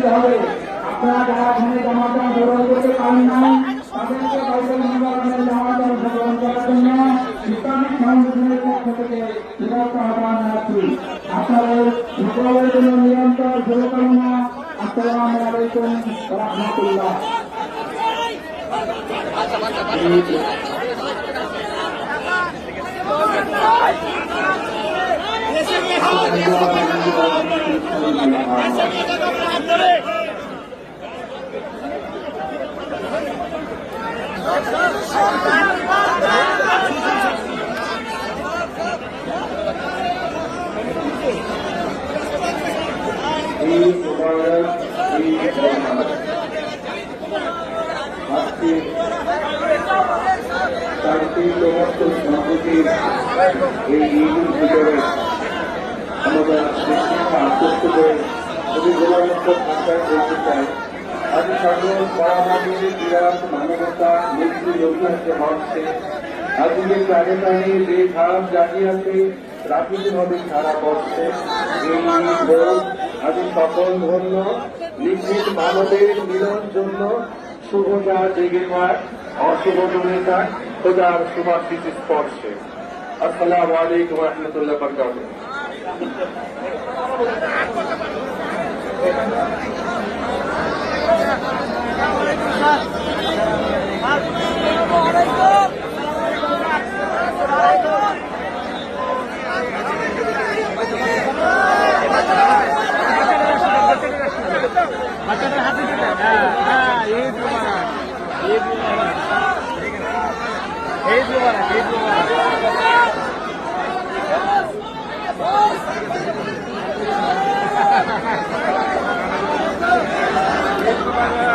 দিতে হবে। আপনারা যারা এখানে জামাতে অংশগ্রহণ করতে পারেন নাই তাদেরকে বাইতুল মুবারকের জামাতে অংশগ্রহণ করার জন্য ইসলামিক ফাউন্ডেশনের পক্ষ থেকে বিনম্র আহ্বান জানাচ্ছি। আপনাদের সকলের জন্য নিরন্তর শুভকামনা। আসসালামু আলাইকুম ওয়া রাহমাতুল্লাহ। মানবতা মৃত্যু যোগ্য হচ্ছে আধুনিক রাজধানী বেঘাম জাতিয়াতে প্রাকৃতিকভাবে সারা পড়ছে। এই ভোগ আমি সকল ধন্য নিশ্চিত মানবের মিলন জন্য শুভতা জেগে থাক, অশুভ দূরে থাক, খোদার শুভাশিস স্পর্শে। আসসালামু আলাইকুম ওয়া রাহমাতুল্লাহি ওয়া বারাকাতুহু। বাচ্চাদের হাতে দিতে ঈদ মুবারক, ঈদ মুবারক, ঈদ মুবারক, ঈদ মুবারক। ঈদ মুবারক।